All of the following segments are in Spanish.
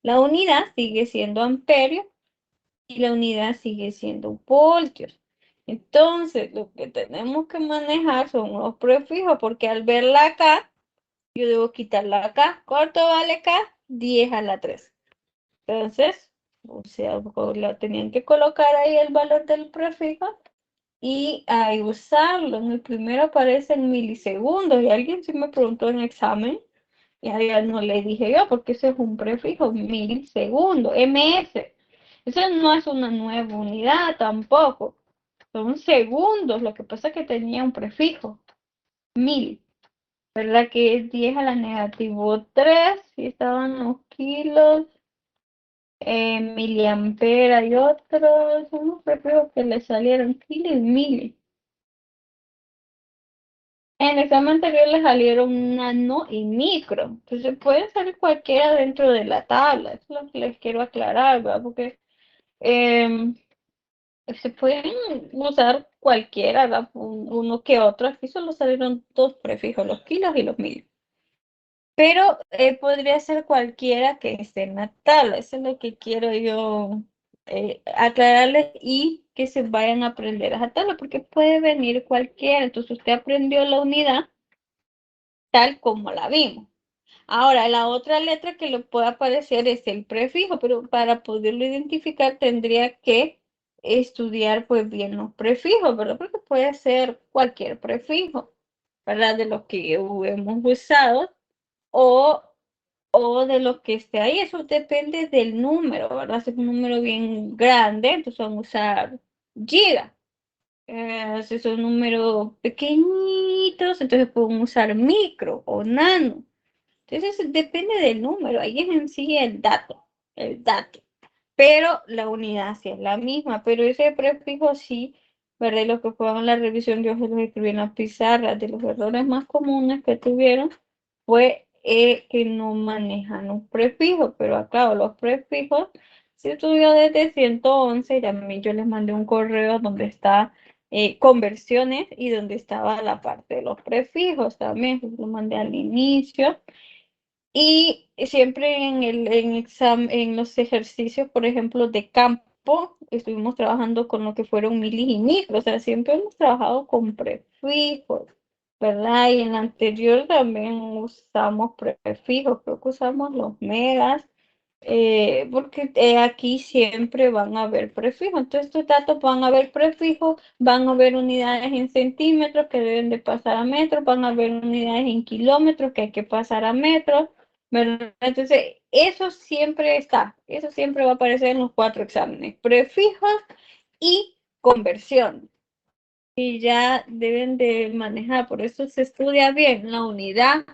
La unidad sigue siendo amperios y la unidad sigue siendo voltios. Entonces, lo que tenemos que manejar son los prefijos, porque al verla acá, yo debo quitarla acá. ¿Cuánto vale acá? 10 a la 3. Entonces, o sea, lo tenían que colocar ahí el valor del prefijo y ahí usarlo. En el primero aparece en milisegundos y alguien sí me preguntó en examen y a no le dije yo porque ese es un prefijo, milisegundo, ms. Eso no es una nueva unidad tampoco, son segundos, lo que pasa es que tenía un prefijo, mil, ¿verdad? Que es 10 a la negativo 3 y estaban los kilos, miliampera y otros, unos prefijos que le salieron kilo y mil. En el examen anterior le salieron nano y micro. Entonces puede salir cualquiera dentro de la tabla. Eso es lo que les quiero aclarar, ¿verdad? Porque eh, se pueden usar cualquiera, ¿verdad? Uno que otro. Aquí solo salieron dos prefijos, los kilos y los mil. Pero podría ser cualquiera que esté en la tabla. Eso es lo que quiero yo aclararles y que se vayan a aprender a esa tabla, porque puede venir cualquiera. Entonces usted aprendió la unidad tal como la vimos. Ahora, la otra letra que le puede aparecer es el prefijo, pero para poderlo identificar tendría que estudiar pues bien los prefijos, ¿verdad? Porque puede ser cualquier prefijo, ¿verdad? De los que hemos usado o, o de los que esté ahí. Eso depende del número, ¿verdad? Si es un número bien grande, entonces vamos a usar giga. Si son números pequeñitos, entonces podemos usar micro o nano. Entonces depende del número, ahí es en sí el dato. Pero la unidad sí es la misma, pero ese prefijo sí, ¿verdad? Los que fueron la revisión, yo se los escribí en la pizarra, de los errores más comunes que tuvieron fue que no manejan un prefijo, pero acá los prefijos se estudió desde 111 y también yo les mandé un correo donde está conversiones y donde estaba la parte de los prefijos también, lo mandé al inicio. Y siempre en los ejercicios, por ejemplo, de campo, estuvimos trabajando con lo que fueron milis y micros, o sea, siempre hemos trabajado con prefijos, ¿verdad? Y en la anterior también usamos prefijos, creo que usamos los megas, porque aquí siempre van a haber prefijos. Entonces, estos datos van a haber prefijos, van a haber unidades en centímetros que deben de pasar a metros, van a haber unidades en kilómetros que hay que pasar a metros, ¿verdad? Entonces, eso siempre está, eso siempre va a aparecer en los 4 exámenes, prefijos y conversión. Y ya deben de manejar, por eso se estudia bien la unidad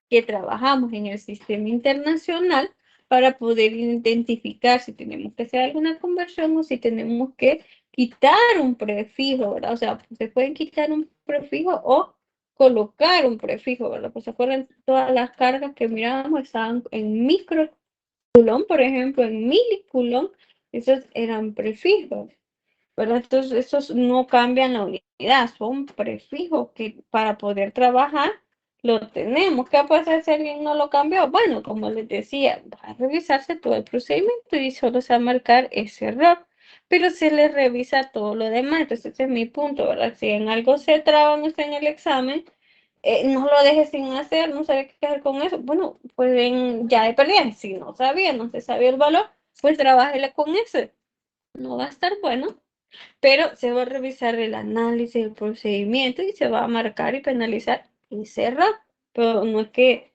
que trabajamos en el sistema internacional para poder identificar si tenemos que hacer alguna conversión o si tenemos que quitar un prefijo, ¿verdad? O sea, se pueden quitar un prefijo o colocar un prefijo, ¿verdad? Pues se acuerdan, todas las cargas que mirábamos estaban en micro por ejemplo, en miliculón, esos eran prefijos, ¿verdad? Entonces, esos no cambian la unidad, son prefijos que para poder trabajar lo tenemos. ¿Qué pasa si alguien no lo cambió? Bueno, como les decía, va a revisarse todo el procedimiento y solo se va a marcar ese error, pero se les revisa todo lo demás. Entonces, ese es mi punto, ¿verdad? Si en algo se traban usted en el examen, no lo deje sin hacer, no sabe qué hacer con eso. Bueno, pueden ya de perdida, si no sabía, no se sabía el valor, pues trabájele con ese. No va a estar bueno, pero se va a revisar el análisis, el procedimiento y se va a marcar y penalizar y cerrar, pero no es que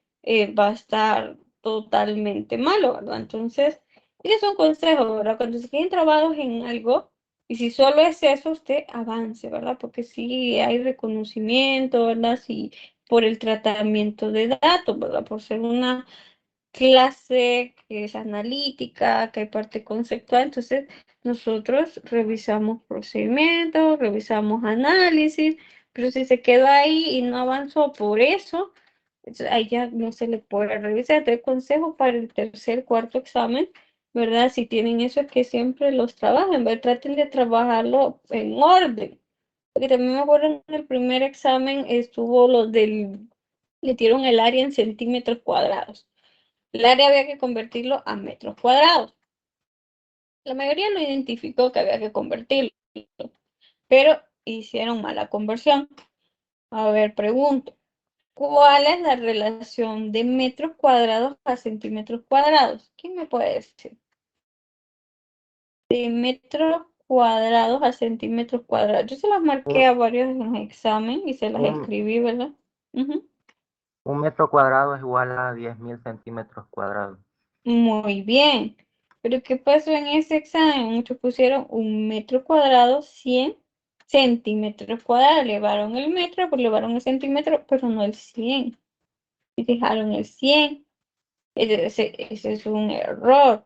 va a estar totalmente malo, ¿verdad? Entonces, es un consejo, ¿verdad? Cuando se queden trabados en algo, y si solo es eso, usted avance, ¿verdad? Porque sí hay reconocimiento, ¿verdad? Sí, por el tratamiento de datos, ¿verdad? Por ser una clase que es analítica, que hay parte conceptual, entonces nosotros revisamos procedimientos, revisamos análisis, pero si se quedó ahí y no avanzó por eso, ahí ya no se le puede revisar. Entonces, consejo para el tercer, cuarto examen, ¿verdad? Si tienen eso es que siempre los trabajen, ¿verdad? Traten de trabajarlo en orden. Porque también me acuerdo en el primer examen estuvo lo del, le dieron el área en centímetros cuadrados. El área había que convertirlo a metros cuadrados. La mayoría lo identificó que había que convertirlo, pero hicieron mala conversión. A ver, pregunto, ¿cuál es la relación de metros cuadrados a centímetros cuadrados? ¿Quién me puede decir? De metros cuadrados a centímetros cuadrados. Yo se las marqué Un, a varios en el examen y se las un, escribí, ¿verdad? Ujú. un metro cuadrado es igual a 10.000 centímetros cuadrados. Muy bien. Pero ¿qué pasó en ese examen? Muchos pusieron un metro cuadrado, 100 centímetros cuadrados. Elevaron el metro, pues elevaron el centímetro, pero no el 100. Y dejaron el 100. Ese es un error,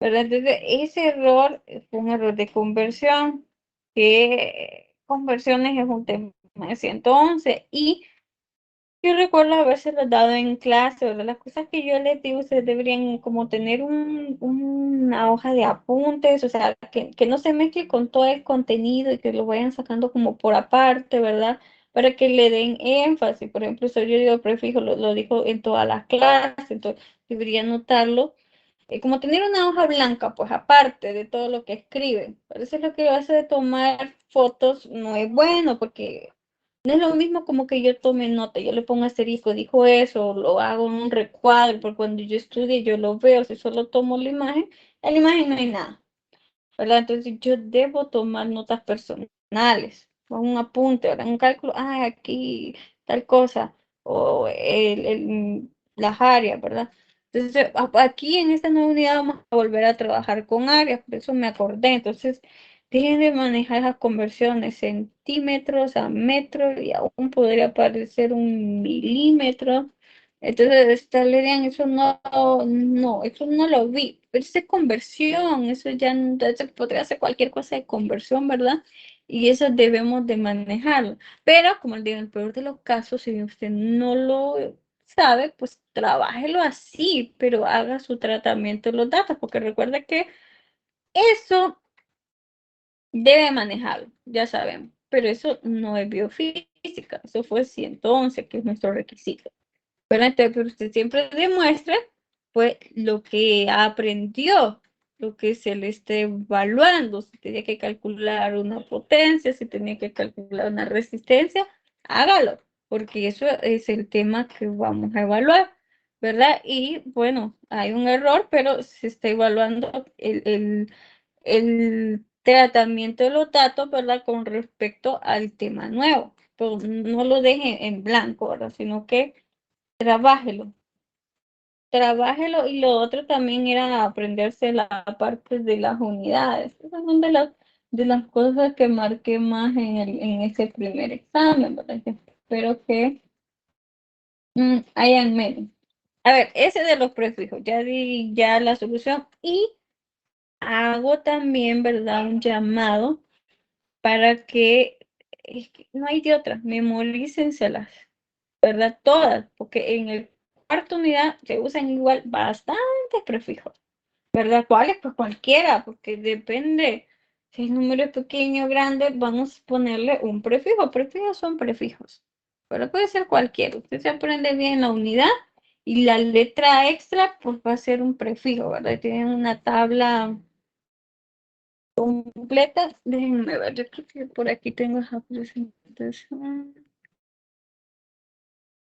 ¿verdad? Entonces, ese error fue un error de conversión, que conversiones es un tema de 111 y yo recuerdo habérselos dado en clase, ¿verdad? Las cosas que yo les digo, ustedes deberían como tener una hoja de apuntes, o sea, que no se mezcle con todo el contenido y que lo vayan sacando como por aparte, ¿verdad? Para que le den énfasis. Por ejemplo, eso yo digo prefijo, lo dijo en todas las clases, entonces deberían notarlo como tener una hoja blanca, pues aparte de todo lo que escriben. Por eso es lo que hace de tomar fotos no es bueno, porque no es lo mismo como que yo tome nota, yo le pongo asterisco, dijo eso, lo hago en un recuadro, porque cuando yo estudie yo lo veo, si solo tomo la imagen, en la imagen no hay nada. ¿Verdad? Entonces yo debo tomar notas personales, o un apunte, ¿verdad? Un cálculo, aquí tal cosa, o las áreas, ¿verdad? Entonces aquí en esta nueva unidad vamos a volver a trabajar con áreas, por eso me acordé. Entonces, dejen de manejar las conversiones centímetros a metros y aún podría aparecer un milímetro. Entonces, esta Lilian, eso no lo vi. Pero es de conversión, eso ya se podría hacer cualquier cosa de conversión, ¿verdad? Y eso debemos de manejarlo. Pero, como le digo, en el peor de los casos, si usted no lo sabe, pues trabájelo así, pero haga su tratamiento de los datos, porque recuerda que eso debe manejarlo, ya sabemos. Pero eso no es biofísica, eso fue 111, que es nuestro requisito. Pero usted siempre demuestre pues lo que aprendió, lo que se le esté evaluando, si tenía que calcular una potencia, si tenía que calcular una resistencia, hágalo, porque eso es el tema que vamos a evaluar, ¿verdad? Y bueno, hay un error, pero se está evaluando el tratamiento de los datos, ¿verdad? Con respecto al tema nuevo. Pero no lo deje en blanco, ¿verdad? Sino que trabájelo, trabájelo y lo otro también era aprenderse la parte de las unidades. Esas son de las cosas que marqué más en ese primer examen, ¿verdad? Yo espero que hayan menos. A ver, ese de los prefijos, ya di ya la solución y hago también, ¿verdad? Un llamado para que, es que no hay de otra, memorícenselas, ¿verdad? Todas, porque en el cuarta unidad se usan igual bastantes prefijos, ¿verdad? ¿Cuáles? Pues cualquiera, porque depende. Si el número es pequeño o grande, vamos a ponerle un prefijo. Prefijos son prefijos, pero puede ser cualquiera. Usted se aprende bien la unidad y la letra extra, pues va a ser un prefijo, ¿verdad? Tienen una tabla completa. Déjenme ver, yo creo que por aquí tengo esa presentación.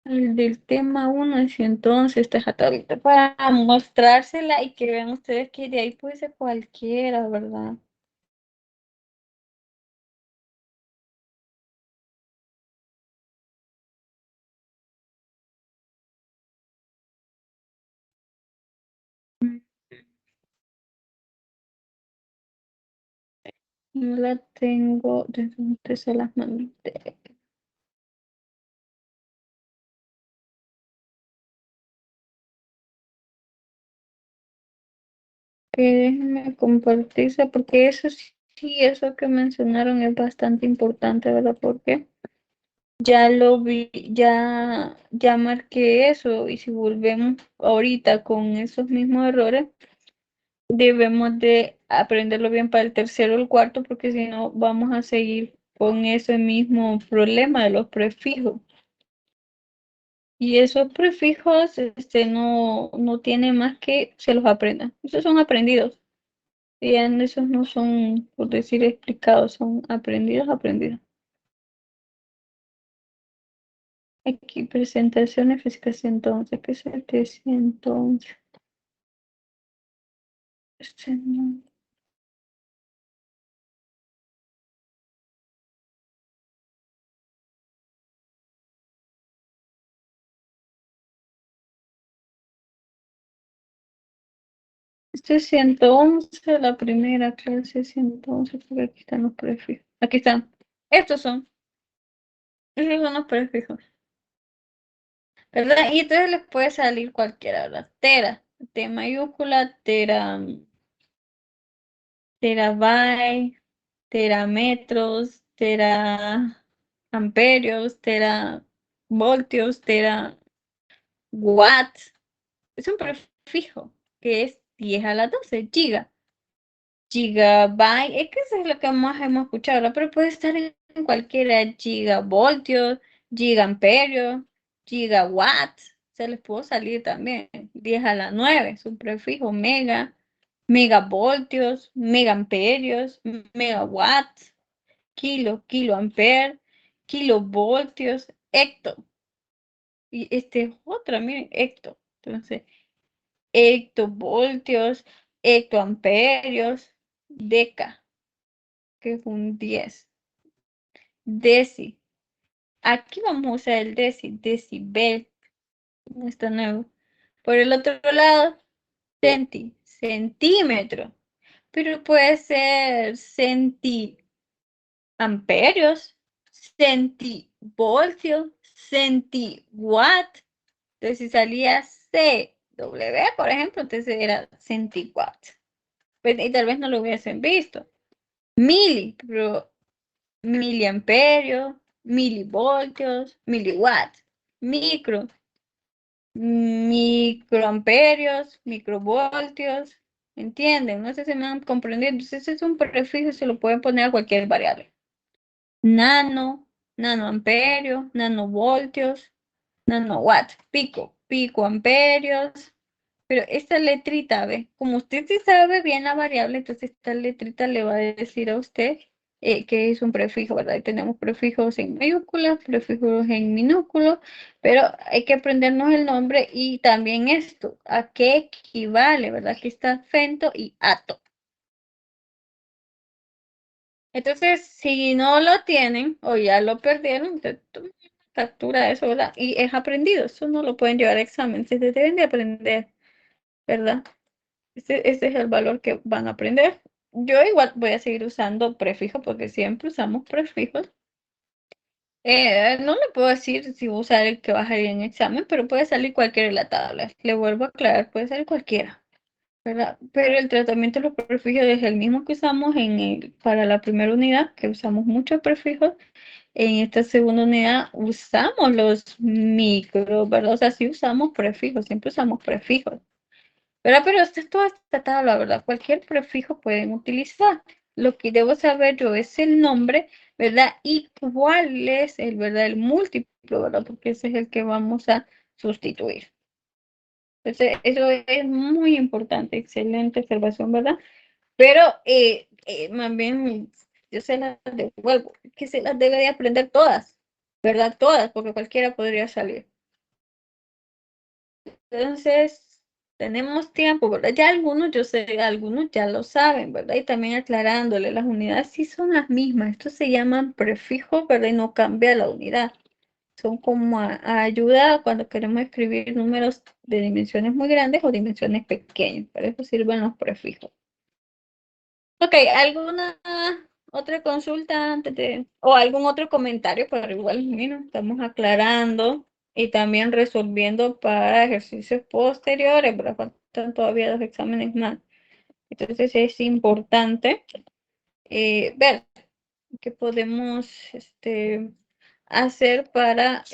El del tema 1 es entonces esta tablita para mostrársela y que vean ustedes que de ahí puede ser cualquiera, ¿verdad? No la tengo, ¿de dónde se las mandé? Que déjenme compartirse, porque eso sí, eso que mencionaron es bastante importante, ¿verdad? Porque ya lo vi, ya marqué eso, y si volvemos ahorita con esos mismos errores, debemos de aprenderlo bien para el tercero o el cuarto, porque si no vamos a seguir con ese mismo problema de los prefijos. Y esos prefijos no tienen más que se los aprendan. Esos son aprendidos. Y esos no son, por decir, explicados, son aprendidos, aprendidos. Aquí, presentaciones físicas, entonces, ¿qué se decía entonces? No. Este es 111, la primera clase 111, porque aquí están los prefijos. Aquí están. Estos son. Esos son los prefijos. ¿Verdad? Y entonces les puede salir cualquiera, ¿verdad? Tera, T mayúscula, terabyte, terametros, teramperios, teravoltios, terawatts. Es un prefijo que es 10 a la 12, giga. Gigabyte, es que eso es lo que más hemos escuchado, ¿no? Pero puede estar en cualquiera, gigavoltios, gigamperios, gigawatts, se les puede salir también, 10 a la 9, es un prefijo, megavoltios, megamperios, megawatts, kiloampere, kilovoltios, hecto, y este es otra, miren, hecto, entonces, hectovoltios, hectoamperios, deca, que es un 10. Deci. Aquí vamos a usar el decibel. No está nuevo. Por el otro lado, centímetro. Pero puede ser centiamperios, centivoltios, centiwatt. Entonces, si salía CW, por ejemplo, entonces era centiwatt. Pues, y tal vez no lo hubiesen visto. Pero miliamperios, milivoltios, miliwatts, microamperios, microvoltios, ¿entienden? No sé si me han comprendido. Entonces, ese es un prefijo y se lo pueden poner a cualquier variable. Nanoamperios, nanovoltios, nanowatts, picoamperios. Pero esta letrita, ¿ve? Como usted sí sabe bien la variable, entonces esta letrita le va a decir a usted que es un prefijo, ¿verdad? Y tenemos prefijos en mayúsculas, prefijos en minúsculos, pero hay que aprendernos el nombre y también esto, a qué equivale, ¿verdad? Aquí está fento y ato. Entonces, si no lo tienen o ya lo perdieron, entonces tomen captura de eso, ¿verdad? Y es aprendido, eso no lo pueden llevar a examen, se deben de aprender, ¿verdad? Ese es el valor que van a aprender. Yo igual voy a seguir usando prefijos porque siempre usamos prefijos. No le puedo decir si voy a usar el que va a salir en examen, pero puede salir cualquiera de la tabla. Le vuelvo a aclarar, puede salir cualquiera, ¿verdad? Pero el tratamiento de los prefijos es el mismo que usamos para la primera unidad, que usamos muchos prefijos. En esta segunda unidad usamos los micros, ¿verdad? O sea, sí usamos prefijos, siempre usamos prefijos. Pero esto es toda esta tabla, ¿verdad? Cualquier prefijo pueden utilizar. Lo que debo saber yo es el nombre, ¿verdad? Y cuál es ¿verdad? El múltiplo, ¿verdad? Porque ese es el que vamos a sustituir. Entonces, eso es muy importante, excelente observación, ¿verdad? Pero más bien yo se las devuelvo, que se las debe de aprender todas, ¿verdad? Todas, porque cualquiera podría salir. Entonces, tenemos tiempo, ¿verdad? Ya algunos, yo sé, algunos ya lo saben, ¿verdad? Y también aclarándole, las unidades sí son las mismas. Estos se llaman prefijos, ¿verdad? Y no cambia la unidad. Son como a ayuda cuando queremos escribir números de dimensiones muy grandes o dimensiones pequeñas. Para eso sirven los prefijos. Ok, ¿alguna otra consulta o algún otro comentario? Pero igual, mira, estamos aclarando y también resolviendo para ejercicios posteriores, pero faltan todavía 2 exámenes más. Entonces es importante ver qué podemos hacer para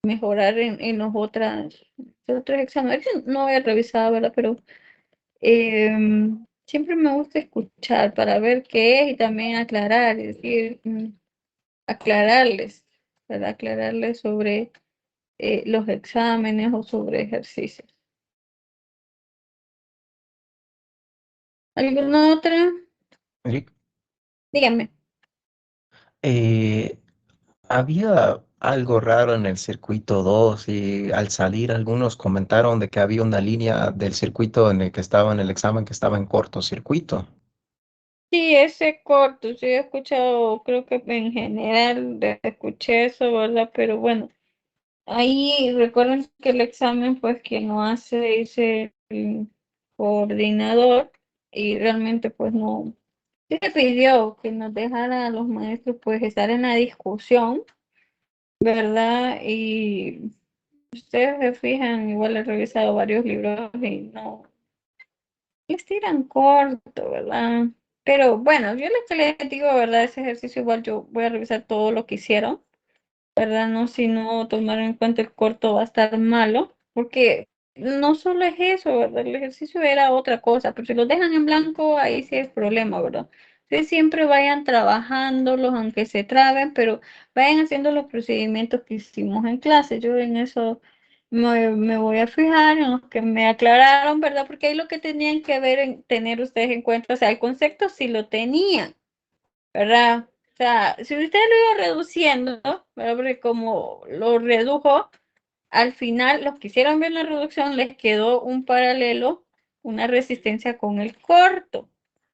mejorar en los otros exámenes. No he revisado, ¿verdad? Pero siempre me gusta escuchar para ver qué es y también aclarar, es decir, aclararles, ¿verdad? Aclararles sobre los exámenes o sobre ejercicios. ¿Alguna otra? Eric, Dígame. eh, había algo raro en el circuito 2 y al salir algunos comentaron de que había una línea del circuito en el que estaba en el examen que estaba en cortocircuito. Sí, ese corto, sí he escuchado, creo que en general escuché eso, ¿verdad? Pero bueno, ahí recuerden que el examen, pues quien lo hace es el coordinador y realmente pues no, sí se pidió que nos dejara a los maestros pues estar en la discusión, ¿verdad? Y ustedes se fijan, igual he revisado varios libros y no, les tiran corto, ¿verdad? Pero bueno, yo lo que les digo, ¿verdad? Ese ejercicio igual yo voy a revisar todo lo que hicieron, ¿verdad? No, si no tomaron en cuenta el corto va a estar malo, porque no solo es eso, ¿verdad? El ejercicio era otra cosa, pero si los dejan en blanco, ahí sí es problema, ¿verdad? Entonces siempre vayan trabajándolos, aunque se traben, pero vayan haciendo los procedimientos que hicimos en clase. Yo en eso me voy a fijar en los que me aclararon, ¿verdad? Porque ahí lo que tenían que ver, tener ustedes en cuenta, o sea, el concepto sí lo tenían, ¿verdad? O sea, si usted lo iba reduciendo, ¿verdad? Porque como lo redujo, al final los que hicieron bien la reducción les quedó un paralelo, una resistencia con el corto.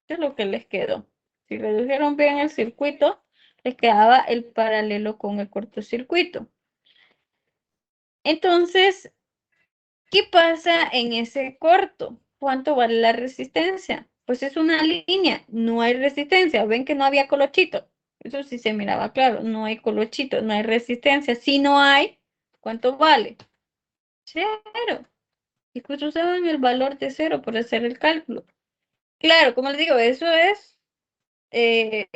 Eso es lo que les quedó. Si redujeron bien el circuito, les quedaba el paralelo con el cortocircuito. Entonces, ¿qué pasa en ese corto? ¿Cuánto vale la resistencia? Pues es una línea, no hay resistencia. Ven que no había colochito. Eso sí se miraba claro, no hay colochito, no hay resistencia. Si no hay, ¿cuánto vale? Cero. Y pues usaban el valor de cero por hacer el cálculo. Claro, como les digo, eso es, eh,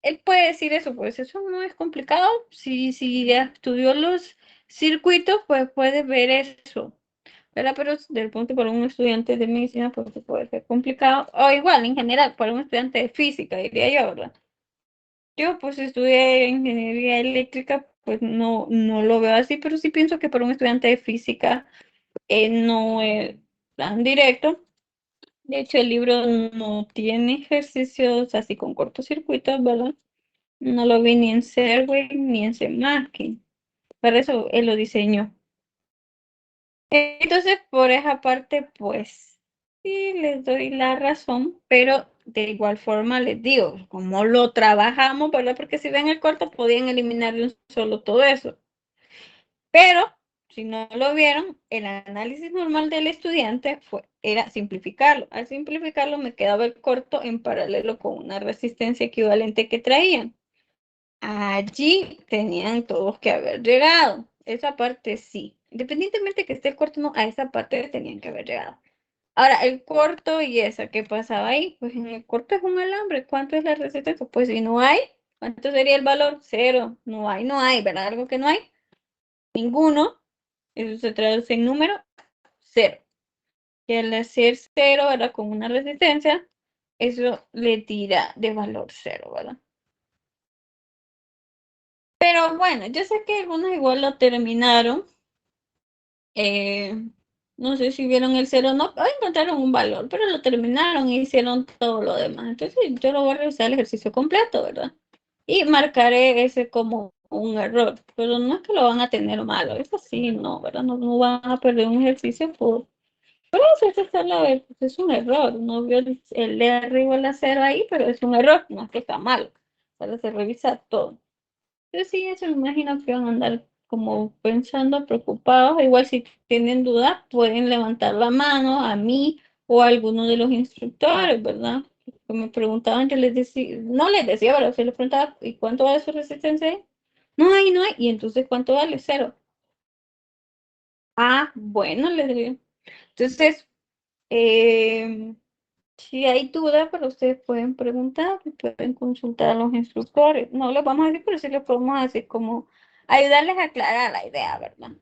él puede decir eso, pues eso no es complicado. Si ya estudió los circuitos, pues puede ver eso. ¿Verdad? Pero desde el punto para un estudiante de medicina, pues puede ser complicado. O igual, en general, para un estudiante de física, diría yo, ¿verdad? Yo pues estudié ingeniería eléctrica, pues no lo veo así, pero sí pienso que para un estudiante de física no es tan directo. De hecho, el libro no tiene ejercicios así con cortocircuitos, ¿verdad? No lo vi ni en Serwin ni en CMake. Para eso él lo diseñó. Entonces, por esa parte, pues sí les doy la razón, pero de igual forma les digo, como lo trabajamos, ¿verdad? Porque si ven el corto, podían eliminar de un solo todo eso. Pero si no lo vieron, el análisis normal del estudiante era simplificarlo. Al simplificarlo, me quedaba el corto en paralelo con una resistencia equivalente que traían. Allí tenían todos que haber llegado. Esa parte sí. Independientemente que esté el corto, no, a esa parte tenían que haber llegado. Ahora, el corto y esa, ¿qué pasaba ahí? Pues en el corto es un alambre. ¿Cuánto es la resistencia? Pues si no hay, ¿cuánto sería el valor? Cero. No hay, ¿verdad? Algo que no hay. Ninguno. Eso se traduce en número cero. Y al hacer cero, ¿verdad? Con una resistencia, eso le tira de valor cero, ¿verdad? Pero bueno, yo sé que algunos igual lo terminaron. Eh, no sé si vieron el cero o no, encontraron un valor, pero lo terminaron e hicieron todo lo demás. Entonces yo lo voy a revisar el ejercicio completo, ¿verdad? Y marcaré ese como un error, pero no es que lo van a tener malo, eso sí, no, ¿verdad? No van a perder un ejercicio por eso es un error. No vio el de arriba la cero ahí, pero es un error, no es que está malo. Solo se revisa todo. Yo sí, eso me imagino que van a andar como pensando, preocupados. Igual si tienen dudas, pueden levantar la mano a mí o a alguno de los instructores, ¿verdad? Que me preguntaban, yo les decía, no les decía, pero se les preguntaba, ¿y cuánto vale su resistencia? No hay. ¿Y entonces cuánto vale? Cero. Ah, bueno, les digo. Entonces, eh, si hay dudas, pero ustedes pueden preguntar, pueden consultar a los instructores. No les vamos a decir, pero sí les podemos decir como ayudarles a aclarar la idea, ¿verdad?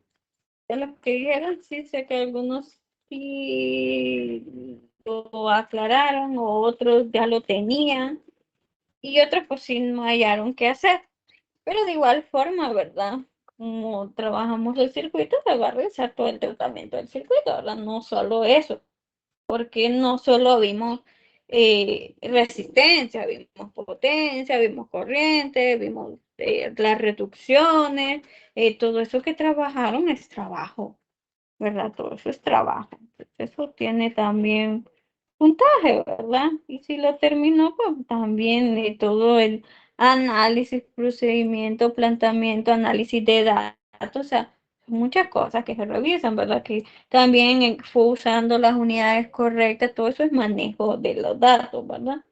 De los que dijeron, sí sé que algunos sí lo aclararon, o otros ya lo tenían, y otros pues sí no hallaron qué hacer. Pero de igual forma, ¿verdad? como trabajamos el circuito, se va a revisar todo el tratamiento del circuito, ¿verdad? No solo eso, porque no solo vimos resistencia, vimos potencia, vimos corriente, vimos las reducciones, todo eso que trabajaron es trabajo, ¿verdad? Todo eso es trabajo. Entonces, eso tiene también puntaje, ¿verdad? Y si lo terminó, pues también todo el análisis, procedimiento, planteamiento, análisis de datos, o sea, muchas cosas que se revisan, ¿verdad? Que también fue usando las unidades correctas, todo eso es manejo de los datos, ¿verdad?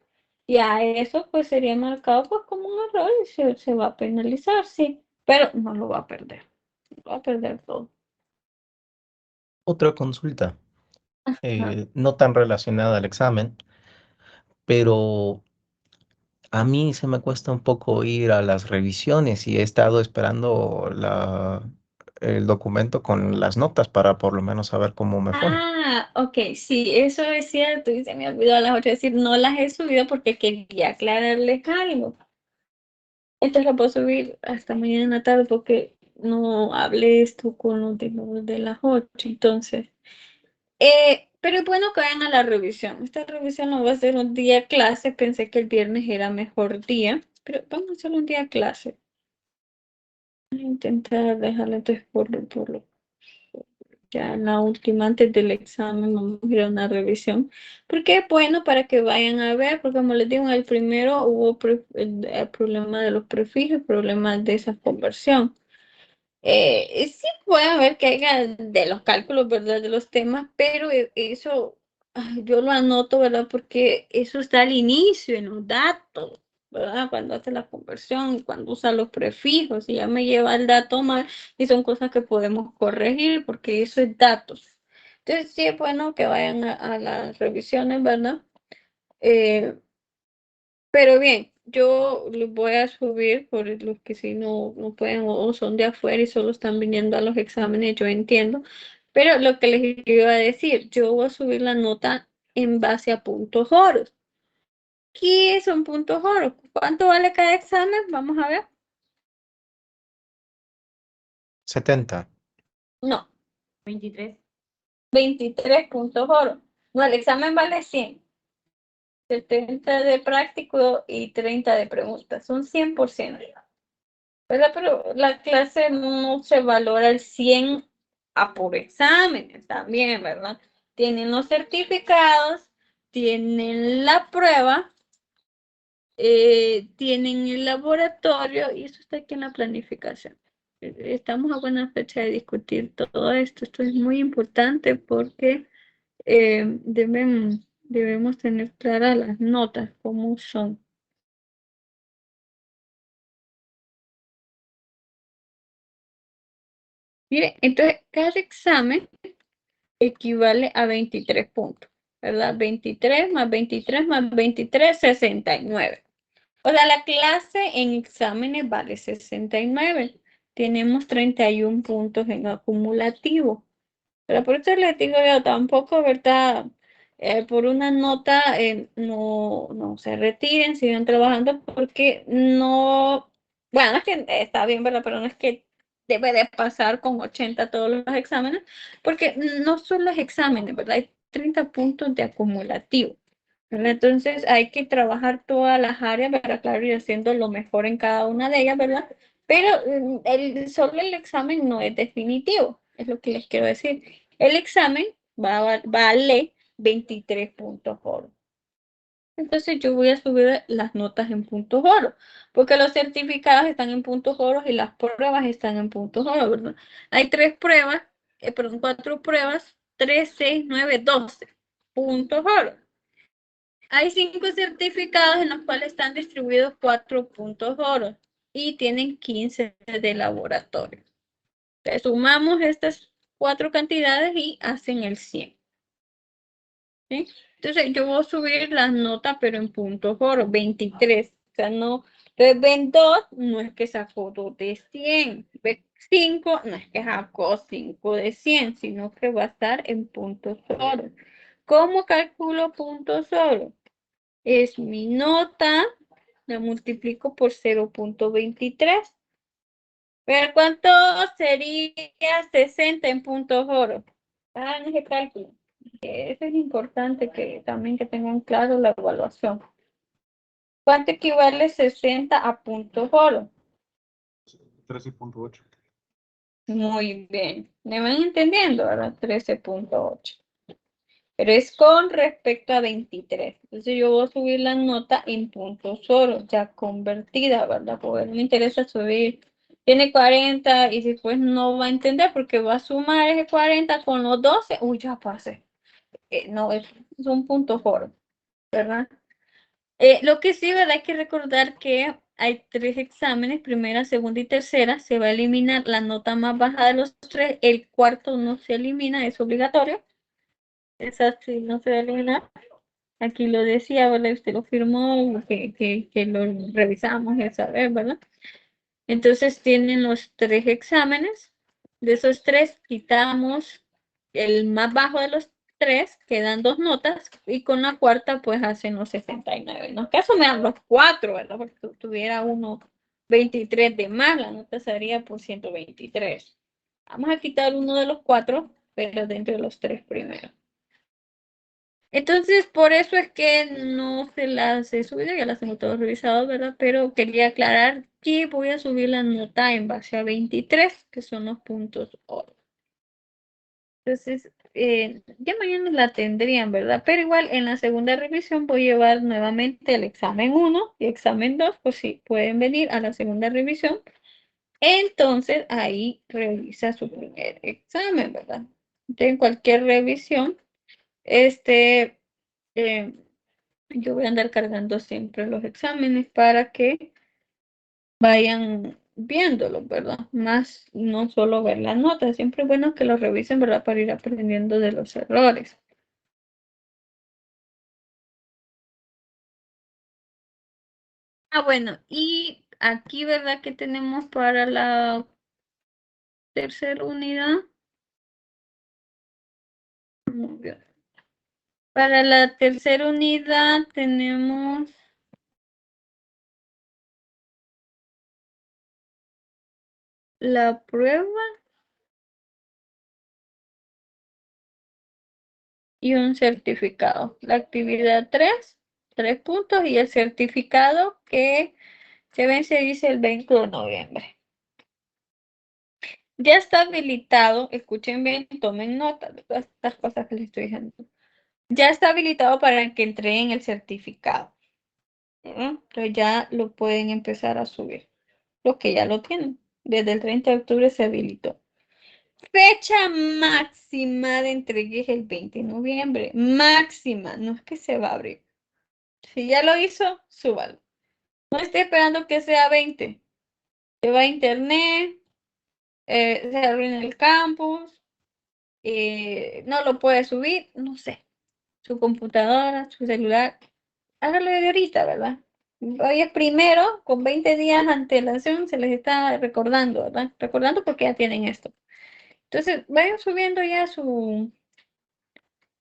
Y a eso pues sería marcado pues como un error y se va a penalizar, sí, pero no lo va a perder, va a perder todo. Otra consulta, Ajá. no tan relacionada al examen, pero a mí se me cuesta un poco ir a las revisiones y he estado esperando el documento con las notas para por lo menos saber cómo me fue. Ok, sí, eso es cierto y se me olvidó a las 8 decir, no las he subido porque quería aclararles algo. Entonces la puedo subir hasta mañana en la tarde porque no hablé esto con los de las 8, entonces. Pero es bueno que vayan a la revisión. Esta revisión no va a ser un día clase, pensé que el viernes era mejor día, pero vamos a hacerlo un día clase. Voy a intentar dejarlo entonces ya en la última, antes del examen, vamos a ir a una revisión, porque es bueno para que vayan a ver, porque como les digo, en el primero hubo el problema de los prefijos, problemas de esa conversión. Sí puede haber que haya de los cálculos, ¿verdad? De los temas, pero eso yo lo anoto, ¿verdad? Porque eso está al inicio en los datos, ¿verdad? Cuando hace la conversión, cuando usa los prefijos, y ya me lleva el dato mal, y son cosas que podemos corregir, porque eso es datos. Entonces, sí es bueno que vayan a las revisiones, ¿verdad? Eh, pero bien, yo los voy a subir por los que si no pueden o son de afuera y solo están viniendo a los exámenes, yo entiendo. Pero lo que les iba a decir, yo voy a subir la nota en base a puntos oros. ¿Qué son puntos oros? ¿Cuánto vale cada examen? Vamos a ver. 70. No, 23 puntos oros. No, el examen vale 100. 70 de práctico y 30 de preguntas. Son 100%. ¿Verdad? Pero la clase no se valora el 100 a por exámenes también, ¿verdad? Tienen los certificados, tienen la prueba, tienen el laboratorio y eso está aquí en la planificación. Estamos a buena fecha de discutir todo esto. Esto es muy importante porque debemos tener claras las notas, cómo son. Mire, entonces cada examen equivale a 23 puntos, ¿verdad? 23 más 23 más 23, 69. O sea, la clase en exámenes vale 69. Tenemos 31 puntos en acumulativo. Pero por eso les digo yo, tampoco, ¿verdad? Por una nota no se retiren, sigan trabajando porque no, bueno, es que está bien, ¿verdad? Pero no es que debe de pasar con 80 todos los exámenes, porque no son los exámenes, ¿verdad? Hay 30 puntos de acumulativo, ¿verdad? Entonces hay que trabajar todas las áreas, ¿verdad? Claro, y haciendo lo mejor en cada una de ellas, ¿verdad? Pero solo el examen no es definitivo, es lo que les quiero decir. El examen vale 23 puntos oro. Entonces yo voy a subir las notas en puntos oro, porque los certificados están en puntos oro y las pruebas están en puntos oro, ¿verdad? Hay perdón, 4 pruebas, 3, 6, 9, 12 puntos oro. Hay 5 certificados en los cuales están distribuidos 4 puntos oro y tienen 15 de laboratorio. Entonces, sumamos estas 4 cantidades y hacen el 100. ¿Sí? Entonces, yo voy a subir las notas, pero en puntos oro, 23. O sea, no, entonces ven 2, no es que sacó 2 de 100. Ven 5, no es que sacó 5 de 100, sino que va a estar en puntos oro. ¿Cómo calculo puntos oro? Es mi nota, la multiplico por 0.23 Pero ¿cuánto sería 60 en puntos oro? Hagan ese cálculo. Eso es importante que también que tengan claro la evaluación. ¿Cuánto equivale 60 a puntos oro? 13.8. Muy bien. ¿Me van entendiendo, verdad? 13.8. Pero es con respecto a 23. Entonces yo voy a subir la nota en puntos oro, ya convertida, ¿verdad? Porque no me interesa subir. Tiene 40 y después no va a entender porque va a sumar ese 40 con los 12. Uy, ya pasé. No, son puntos oro, ¿verdad? Lo que sí, ¿verdad? Hay que recordar que hay tres exámenes, primera, segunda y tercera. Se va a eliminar la nota más baja de los tres. El cuarto no se elimina, es obligatorio. Esa sí no se va a eliminar. Aquí lo decía, ¿verdad? Usted lo firmó, que lo revisamos esa vez, ¿verdad? Entonces tienen los tres exámenes. De esos tres quitamos el más bajo de los tres, quedan dos notas, y con la cuarta pues hacen los 69. No es que asuman los cuatro, ¿verdad? Porque tuviera uno 23 de más, la nota sería por 123. Vamos a quitar uno de los cuatro, pero dentro de los tres primeros. Entonces, por eso es que no se las he subido, ya las tengo todas revisadas, ¿verdad? Pero quería aclarar que voy a subir la nota en base a 23, que son los puntos oro. Entonces, ya mañana la tendrían, ¿verdad? Pero igual en la segunda revisión voy a llevar nuevamente el examen 1 y examen 2, pues sí, pueden venir a la segunda revisión. Entonces, ahí revisa su primer examen, ¿verdad? En cualquier revisión, este... eh, yo voy a andar cargando siempre los exámenes para que vayan viéndolos, ¿verdad? Más no solo ver las notas, siempre es bueno que los revisen, ¿verdad? Para ir aprendiendo de los errores. Bueno, y aquí, ¿verdad? Que tenemos para la tercera unidad. Muy bien. Para la tercera unidad tenemos la prueba y un certificado. La actividad 3 puntos, y el certificado que se vence, dice el 20 de noviembre. Ya está habilitado, escuchen bien, tomen nota de todas estas cosas que les estoy diciendo. Ya está habilitado para que entreguen el certificado. Entonces ya lo pueden empezar a subir. Los que ya lo tienen. Desde el 30 de octubre se habilitó. Fecha máxima de entrega es el 20 de noviembre. Máxima, no es que se va a abrir. Si ya lo hizo, súbalo. No esté esperando que sea 20. Se va a internet, se arruina el campus, no lo puede subir, no sé. Su computadora, su celular, hágalo de ahorita, ¿verdad? Hoy es primero, con 20 días de antelación se les está recordando, ¿verdad? Recordando porque ya tienen esto. Entonces, vayan subiendo ya su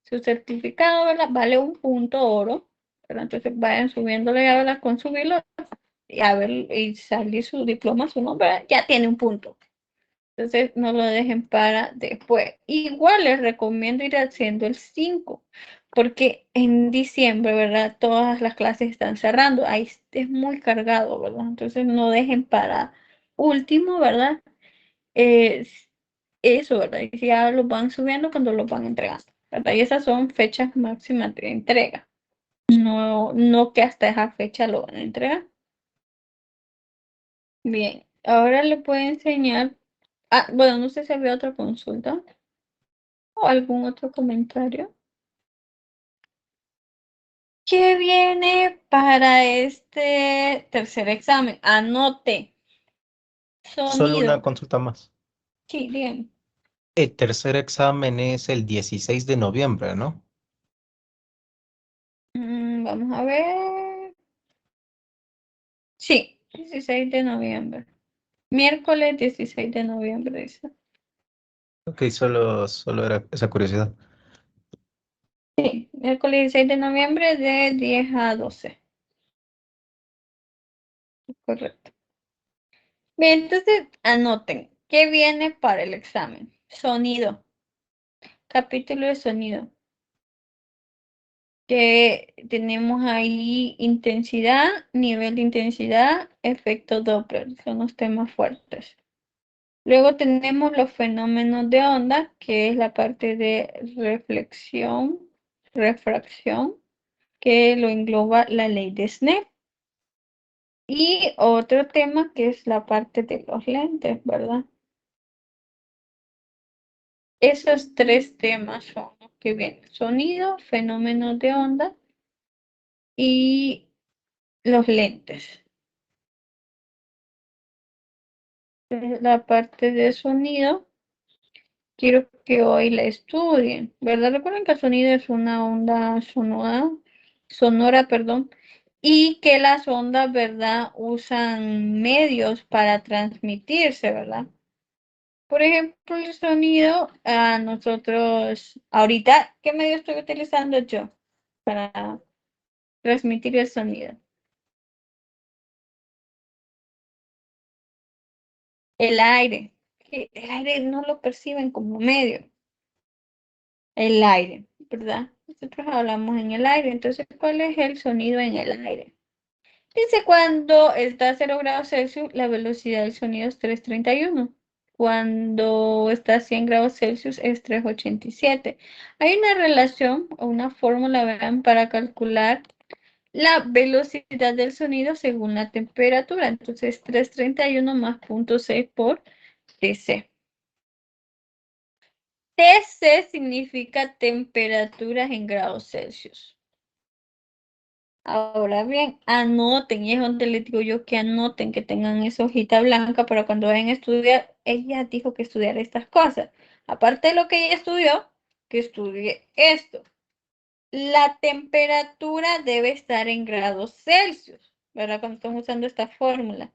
certificado, ¿verdad? Vale un punto oro, ¿verdad? Entonces, vayan subiéndolo ya, ¿verdad? Con subirlo y a ver, y salir su diploma, su nombre, ¿verdad? Ya tiene un punto. Entonces, no lo dejen para después. Igual les recomiendo ir haciendo el 5, porque en diciembre, ¿verdad? Todas las clases están cerrando. Ahí es muy cargado, ¿verdad? Entonces, no dejen para último, ¿verdad? Eso, ¿verdad? Y ya los van subiendo cuando los van entregando, ¿verdad? Y esas son fechas máximas de entrega. No, no que hasta esa fecha lo van a entregar. Bien, ahora le puedo enseñar. Bueno, no sé si había otra consulta o algún otro comentario. ¿Qué viene para este tercer examen? Anote. Solo una Sonido. consulta más. Sí, bien. El tercer examen es el 16 de noviembre, ¿no? Vamos a ver. Sí, 16 de noviembre. Miércoles 16 de noviembre, dice. Ok, solo era esa curiosidad. Sí, miércoles 16 de noviembre de 10 a 12. Correcto. Bien, entonces anoten, ¿qué viene para el examen? Sonido, capítulo de sonido. Que tenemos ahí intensidad, nivel de intensidad, efecto Doppler, son los temas fuertes. Luego tenemos los fenómenos de onda, que es la parte de reflexión, refracción, que lo engloba la ley de Snell. Y otro tema que es la parte de los lentes, ¿verdad? Esos tres temas son los que vienen: sonido, fenómenos de onda y los lentes. La parte de sonido, quiero que hoy la estudien, ¿verdad? Recuerden que el sonido es una onda sonora, perdón, y que las ondas, ¿verdad? Usan medios para transmitirse, ¿verdad? Por ejemplo, el sonido, a nosotros, ahorita, ¿qué medio estoy utilizando yo para transmitir el sonido? El aire. El aire no lo perciben como medio. El aire, ¿verdad? Nosotros hablamos en el aire. Entonces, ¿cuál es el sonido en el aire? Dice, cuando está a 0 grados Celsius, la velocidad del sonido es 331. Cuando está a 100 grados Celsius es 387. Hay una relación o una fórmula, vean, para calcular la velocidad del sonido según la temperatura. Entonces, 331 más 0.6 por TC. TC significa temperaturas en grados Celsius. Ahora bien, anoten, y es donde les digo yo que anoten, que tengan esa hojita blanca para cuando vayan a estudiar. Ella dijo que estudiar estas cosas. Aparte de lo que ella estudió, que estudie esto. La temperatura debe estar en grados Celsius, ¿verdad? Cuando estamos usando esta fórmula.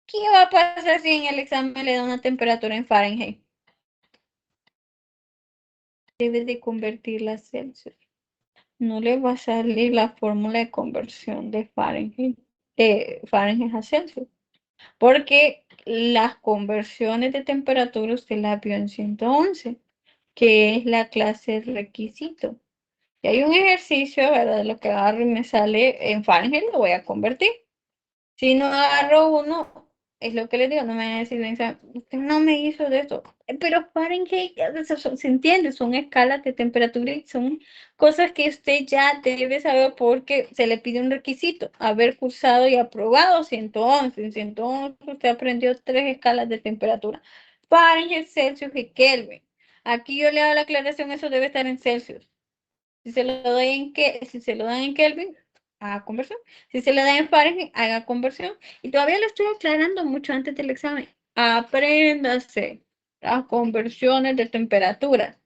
¿Qué va a pasar si en el examen le da una temperatura en Fahrenheit? Debe de convertirla a Celsius. No le va a salir la fórmula de conversión de Fahrenheit a Celsius, porque las conversiones de temperatura usted las vio en 111, que es la clase requisito. Y hay un ejercicio, ¿verdad? Lo que agarro y me sale en Fahrenheit, lo voy a convertir. Si no agarro uno, es lo que les digo, no me van a decir, usted no me hizo de eso. Pero Fahrenheit, se entiende, son escalas de temperatura y son cosas que usted ya debe saber porque se le pide un requisito, haber cursado y aprobado 111. En 111 usted aprendió 3 escalas de temperatura: Fahrenheit, Celsius y Kelvin. Aquí yo le hago la aclaración, eso debe estar en Celsius. Si se lo doy si se lo dan en Kelvin, haga conversión. Si se lo dan en Fahrenheit, haga conversión. Y todavía lo estoy aclarando mucho antes del examen. Apréndase las conversiones de temperatura.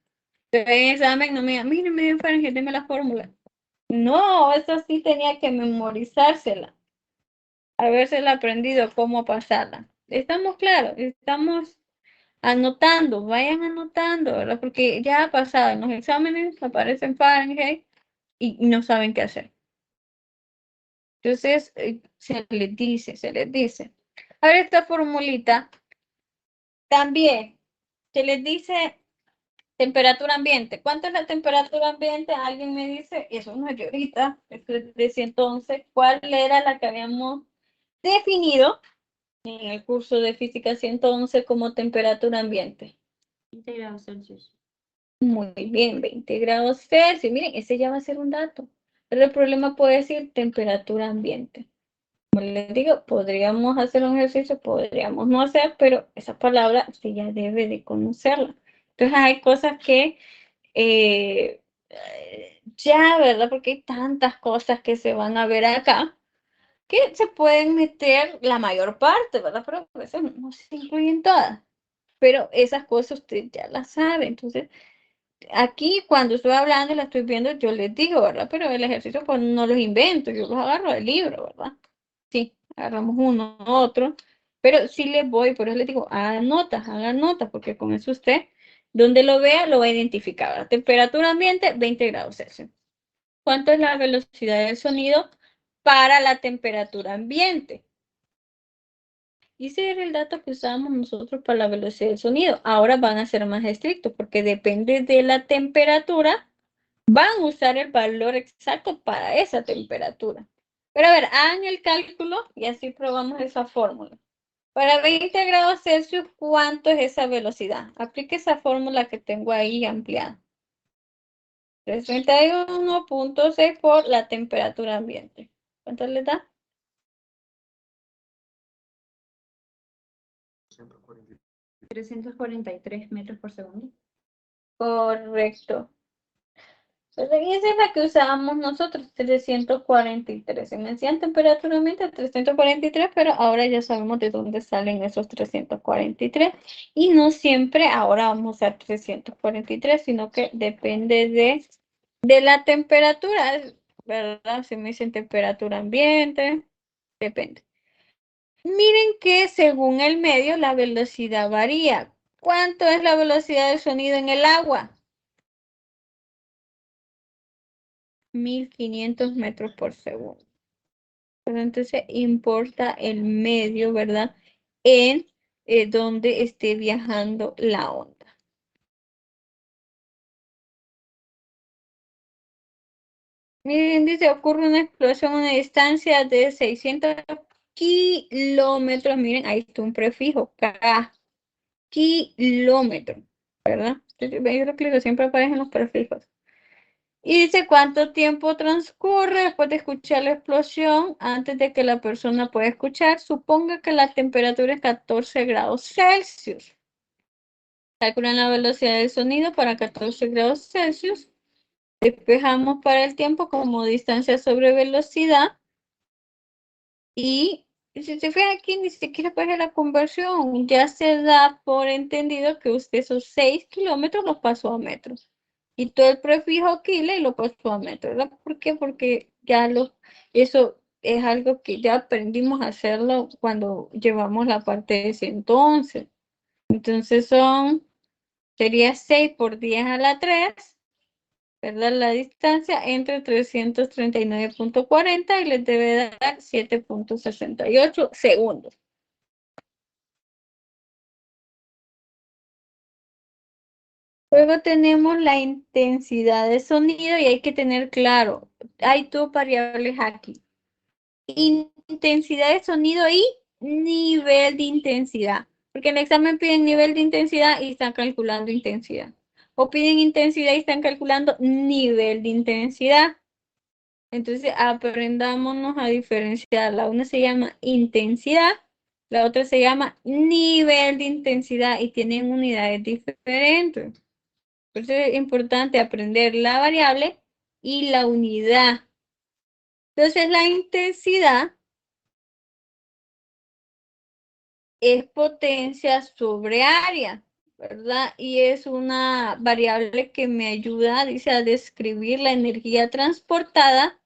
En el examen no me digan, mire, me dio Fahrenheit, deme la fórmula. No, eso sí tenía que memorizársela, habérsela aprendido cómo pasarla. ¿Estamos claros? Estamos anotando, vayan anotando, ¿verdad? Porque ya ha pasado en los exámenes, aparecen Fahrenheit y no saben qué hacer. Entonces, se les dice. A ver, esta formulita también se les dice temperatura ambiente. ¿Cuánto es la temperatura ambiente? Alguien me dice, eso no es de ahorita, esto es de 111. ¿Cuál era la que habíamos definido en el curso de física 111 como temperatura ambiente? 20 grados Celsius. Muy bien, 20 grados Celsius. Miren, ese ya va a ser un dato. Pero el problema puede decir temperatura ambiente. Como les digo, podríamos hacer un ejercicio, podríamos no hacer, pero esa palabra usted ya debe de conocerla. Entonces hay cosas que ya, ¿verdad? Porque hay tantas cosas que se van a ver acá que se pueden meter la mayor parte, ¿verdad? Pero a veces no se incluyen todas. Pero esas cosas usted ya las sabe. Entonces, aquí cuando estoy hablando y la estoy viendo, yo les digo, ¿verdad? Pero el ejercicio pues no los invento, yo los agarro del libro, ¿verdad? Sí, agarramos uno, otro, pero sí les voy, por eso les digo, hagan notas, porque con eso usted, donde lo vea, lo va a identificar. La temperatura ambiente, 20 grados Celsius. ¿Cuánto es la velocidad del sonido para la temperatura ambiente? Y ese era el dato que usábamos nosotros para la velocidad del sonido. Ahora van a ser más estrictos porque depende de la temperatura, van a usar el valor exacto para esa temperatura. Pero a ver, hagan el cálculo y así probamos esa fórmula. Para 20 grados Celsius, ¿cuánto es esa velocidad? Aplique esa fórmula que tengo ahí ampliada. 331.6 por la temperatura ambiente. ¿Cuánto le da? 343 metros por segundo. Correcto. Entonces, y esa es la que usábamos nosotros, 343. Se me decían temperatura ambiente 343, pero ahora ya sabemos de dónde salen esos 343. Y no siempre ahora vamos a usar 343, sino que depende de la temperatura, ¿verdad? Si me dicen temperatura ambiente, depende. Miren que según el medio la velocidad varía. ¿Cuánto es la velocidad del sonido en el agua? 1500 metros por segundo. Pero entonces importa el medio, ¿verdad? En donde esté viajando la onda. Miren, dice, ocurre una explosión a una distancia de 600 kilómetros. Miren, ahí está un prefijo, K, kilómetro, ¿verdad? Yo lo que siempre aparecen los prefijos. Y dice cuánto tiempo transcurre después de escuchar la explosión antes de que la persona pueda escuchar. Suponga que la temperatura es 14 grados Celsius. Calculan la velocidad del sonido para 14 grados Celsius. Despejamos para el tiempo como distancia sobre velocidad. Y si se fijan aquí, ni siquiera puede la conversión. Ya se da por entendido que usted esos 6 kilómetros los pasó a metros. Y todo el prefijo kilo y lo pasó a metros, ¿verdad? ¿Por qué? Porque ya eso es algo que ya aprendimos a hacerlo cuando llevamos la parte de ese entonces. Entonces sería 6 por 10 a la 3, ¿verdad? La distancia entre 339.40 y les debe dar 7.68 segundos. Luego tenemos la intensidad de sonido y hay que tener claro, hay dos variables aquí. Intensidad de sonido y nivel de intensidad. Porque en el examen piden nivel de intensidad y están calculando intensidad. O piden intensidad y están calculando nivel de intensidad. Entonces aprendámonos a diferenciar. La una se llama intensidad, la otra se llama nivel de intensidad y tienen unidades diferentes. Por eso es importante aprender la variable y la unidad. Entonces la intensidad es potencia sobre área, ¿verdad? Y es una variable que me ayuda, dice, a describir la energía transportada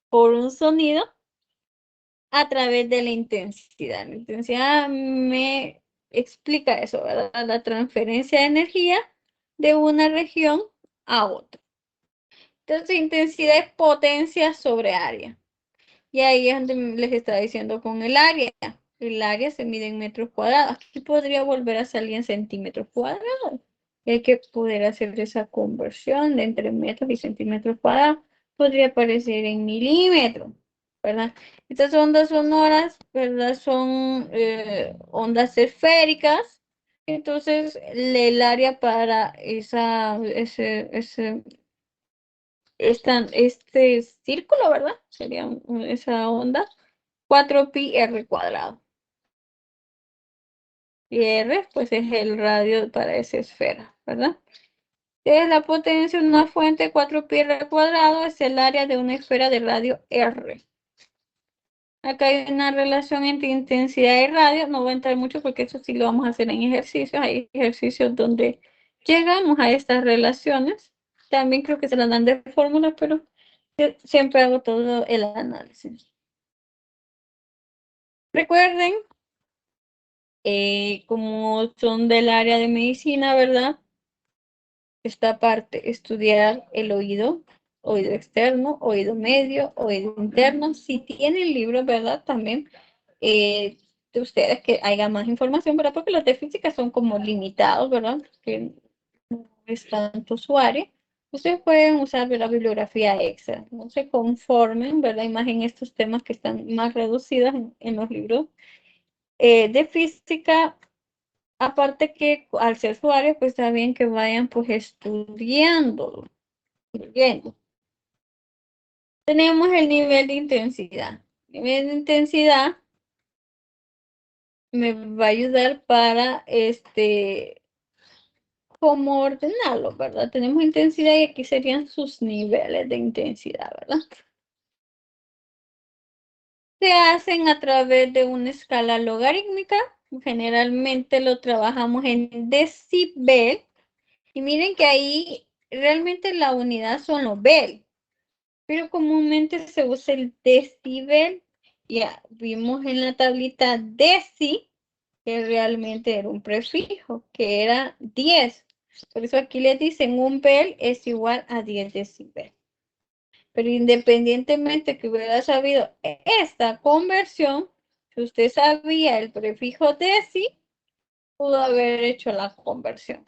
por un sonido a través de la intensidad. La intensidad me explica eso, ¿verdad? La transferencia de energía de una región a otra. Entonces, intensidad es potencia sobre área. Y ahí es donde les estaba diciendo con el área. El área se mide en metros cuadrados. Aquí podría volver a salir en centímetros cuadrados. Y hay que poder hacer esa conversión de entre metros y centímetros cuadrados. Podría aparecer en milímetros, ¿verdad? Estas ondas sonoras, ¿verdad? Son ondas esféricas. Entonces, el área para este círculo, ¿verdad? Sería esa onda, 4pi r cuadrado. Y r, pues es el radio para esa esfera, ¿verdad? Entonces, la potencia de una fuente 4pi r cuadrado es el área de una esfera de radio r. Acá hay una relación entre intensidad y radio. No voy a entrar mucho porque eso sí lo vamos a hacer en ejercicios. Hay ejercicios donde llegamos a estas relaciones. También creo que se las dan de fórmula, pero yo siempre hago todo el análisis. Recuerden, como son del área de medicina, ¿verdad? Esta parte, estudiar el oído externo, oído medio, oído interno. Si tienen libros, ¿verdad? También de ustedes que haya más información, ¿verdad? Porque los de física son como limitados, ¿verdad? Que no es tanto su área. Ustedes pueden usar la bibliografía extra, no se conformen, ¿verdad? Y más en estos temas que están más reducidos en los libros de física. Aparte que al ser su área, pues está bien que vayan pues estudiándolo. Tenemos el nivel de intensidad. El nivel de intensidad me va a ayudar para cómo ordenarlo, ¿verdad? Tenemos intensidad y aquí serían sus niveles de intensidad, ¿verdad? Se hacen a través de una escala logarítmica. Generalmente lo trabajamos en decibel. Y miren que ahí realmente la unidad son los bel, pero comúnmente se usa el decibel. Ya vimos en la tablita deci, que realmente era un prefijo, que era 10. Por eso aquí les dicen un bel es igual a 10 decibel. Pero independientemente que hubiera sabido esta conversión, si usted sabía el prefijo deci, pudo haber hecho la conversión.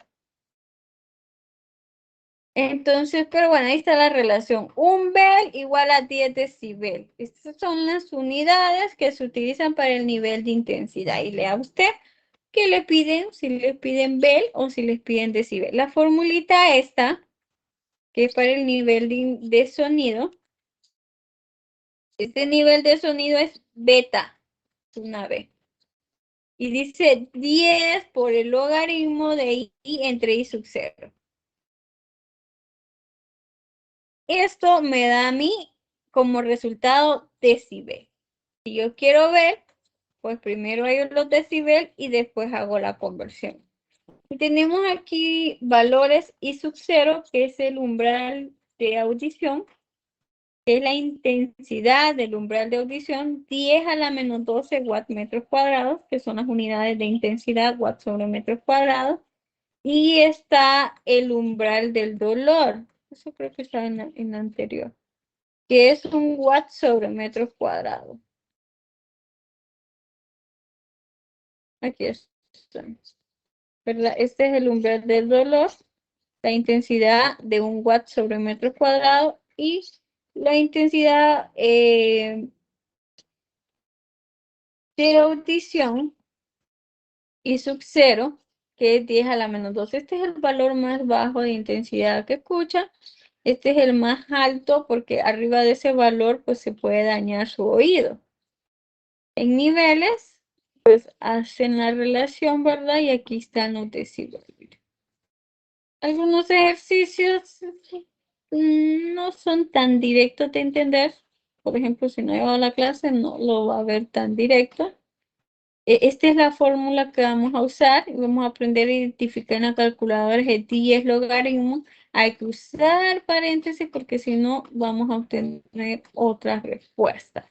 Entonces, pero bueno, ahí está la relación. Un bel igual a 10 decibel. Estas son las unidades que se utilizan para el nivel de intensidad. Y lea usted qué le piden, si les piden bel o si les piden decibel. La formulita esta, que es para el nivel de sonido. Este nivel de sonido es beta, una B. Y dice 10 por el logaritmo de I entre I sub 0. Esto me da a mí como resultado decibel. Si yo quiero ver, pues primero hay los decibel y después hago la conversión. Y tenemos aquí valores I sub 0, que es el umbral de audición, que es la intensidad del umbral de audición, 10 a la menos 12 watts metros cuadrados, que son las unidades de intensidad, watts sobre metros cuadrados. Y está el umbral del dolor. Eso creo que está en la anterior, que es un watt sobre metros cuadrados. Aquí está. ¿Verdad? Este es el umbral del dolor, la intensidad de un watt sobre metro cuadrado y la intensidad de audición I sub 0, que es 10 a la menos 2. Este es el valor más bajo de intensidad que escucha. Este es el más alto porque arriba de ese valor pues se puede dañar su oído. En niveles pues hacen la relación, ¿verdad? Y aquí están los decibeles. Algunos ejercicios no son tan directos de entender. Por ejemplo, si no he llevado la clase, no lo va a ver tan directo. Esta es la fórmula que vamos a usar y vamos a aprender a identificar en la calculadora el 10 logaritmo. Hay que usar paréntesis porque si no vamos a obtener otras respuestas.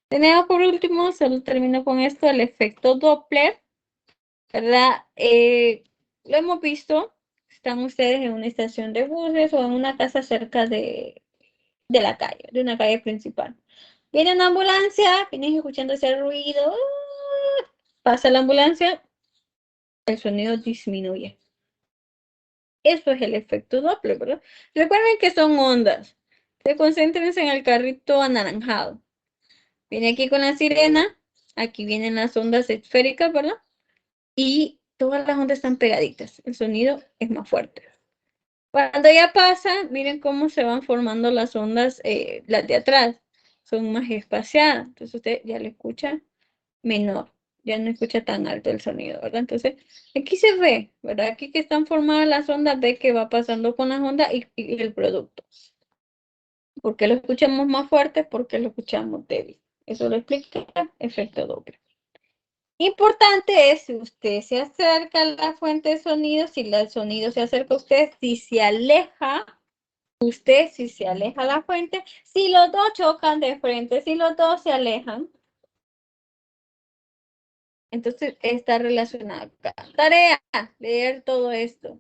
Tenemos por último, solo termino con esto, el efecto Doppler, ¿verdad? Lo hemos visto. Están ustedes en una estación de buses o en una casa cerca de la calle, de una calle principal. Viene una ambulancia, vienes escuchando ese ruido, pasa la ambulancia, el sonido disminuye. Eso es el efecto Doppler, ¿verdad? Recuerden que son ondas. Se concéntrense en el carrito anaranjado. Viene aquí con la sirena, aquí vienen las ondas esféricas, ¿verdad? Y todas las ondas están pegaditas. El sonido es más fuerte. Cuando ya pasa, miren cómo se van formando las ondas, las de atrás, son más espaciadas. Entonces usted ya lo escucha menor, ya no escucha tan alto el sonido, ¿verdad? Entonces aquí se ve, ¿verdad? Aquí que están formadas las ondas, ve que va pasando con las ondas y el producto. ¿Por qué lo escuchamos más fuerte? Porque lo escuchamos débil. Eso lo explica efecto Doppler. Importante es si usted se acerca a la fuente de sonido, si el sonido se acerca a usted, si se aleja usted, si se aleja la fuente, si los dos chocan de frente, si los dos se alejan, entonces está relacionado acá. Tarea, leer todo esto.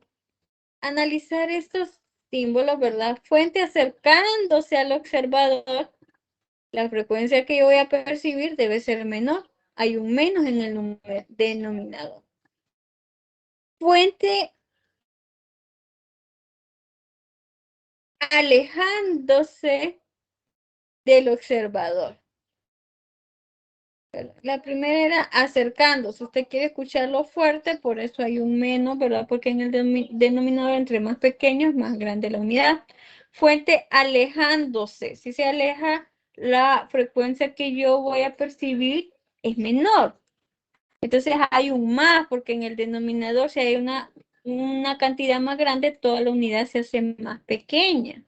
Analizar estos símbolos, ¿verdad? Fuente acercándose al observador, la frecuencia que yo voy a percibir debe ser menor. hay un menos en el denominador. Fuente alejándose del observador. La primera era acercándose. Usted quiere escucharlo fuerte, por eso hay un menos, ¿verdad? Porque en el denominador, entre más pequeño, es más grande la unidad. Fuente alejándose. Si se aleja, la frecuencia que yo voy a percibir es menor. Entonces hay un más, porque en el denominador, si hay una cantidad más grande, toda la unidad se hace más pequeña.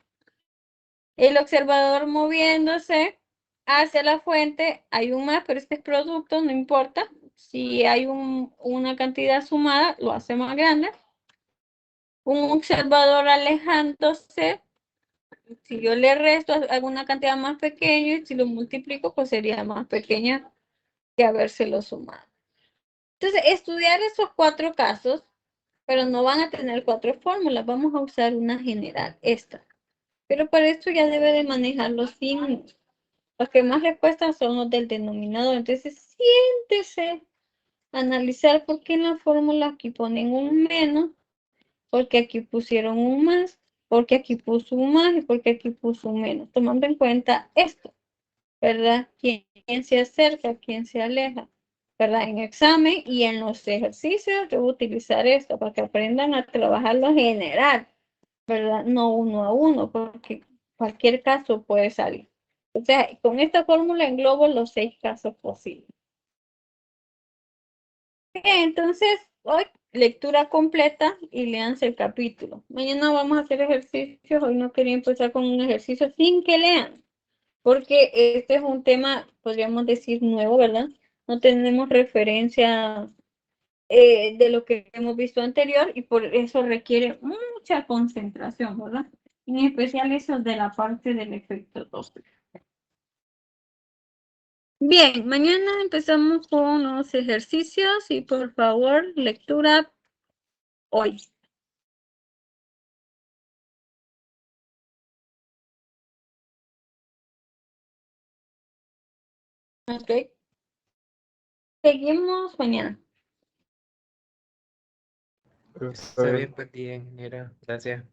El observador moviéndose hacia la fuente, hay un más, pero este es producto, no importa. Si hay una cantidad sumada, lo hace más grande. Un observador alejándose, si yo le resto alguna cantidad más pequeña, y si lo multiplico, pues sería más pequeña que habérselo sumado. Entonces, estudiar esos 4 casos, pero no van a tener 4 fórmulas, vamos a usar una general, esta. Pero para esto ya debe de manejar los signos. Los que más le cuestan son los del denominador. Entonces, siéntese a analizar por qué en la fórmula aquí ponen un menos, porque aquí pusieron un más, porque aquí puso un más y porque aquí puso un menos. Tomando en cuenta esto, ¿verdad? ¿Quién se acerca, quién se aleja? ¿Verdad? En examen y en los ejercicios debo utilizar esto para que aprendan a trabajar lo general, ¿verdad? No uno a uno, porque cualquier caso puede salir. O sea, con esta fórmula englobo los 6 casos posibles. Entonces, hoy lectura completa y léanse el capítulo. Mañana vamos a hacer ejercicios. Hoy no quería empezar con un ejercicio sin que lean, porque este es un tema, podríamos decir, nuevo, ¿verdad? No tenemos referencia de lo que hemos visto anterior y por eso requiere mucha concentración, ¿verdad? En especial eso de la parte del efecto Doppler. Bien, mañana empezamos con los ejercicios y por favor, lectura hoy. Ok. Seguimos mañana. Está bien, buen día, ingeniera. Gracias.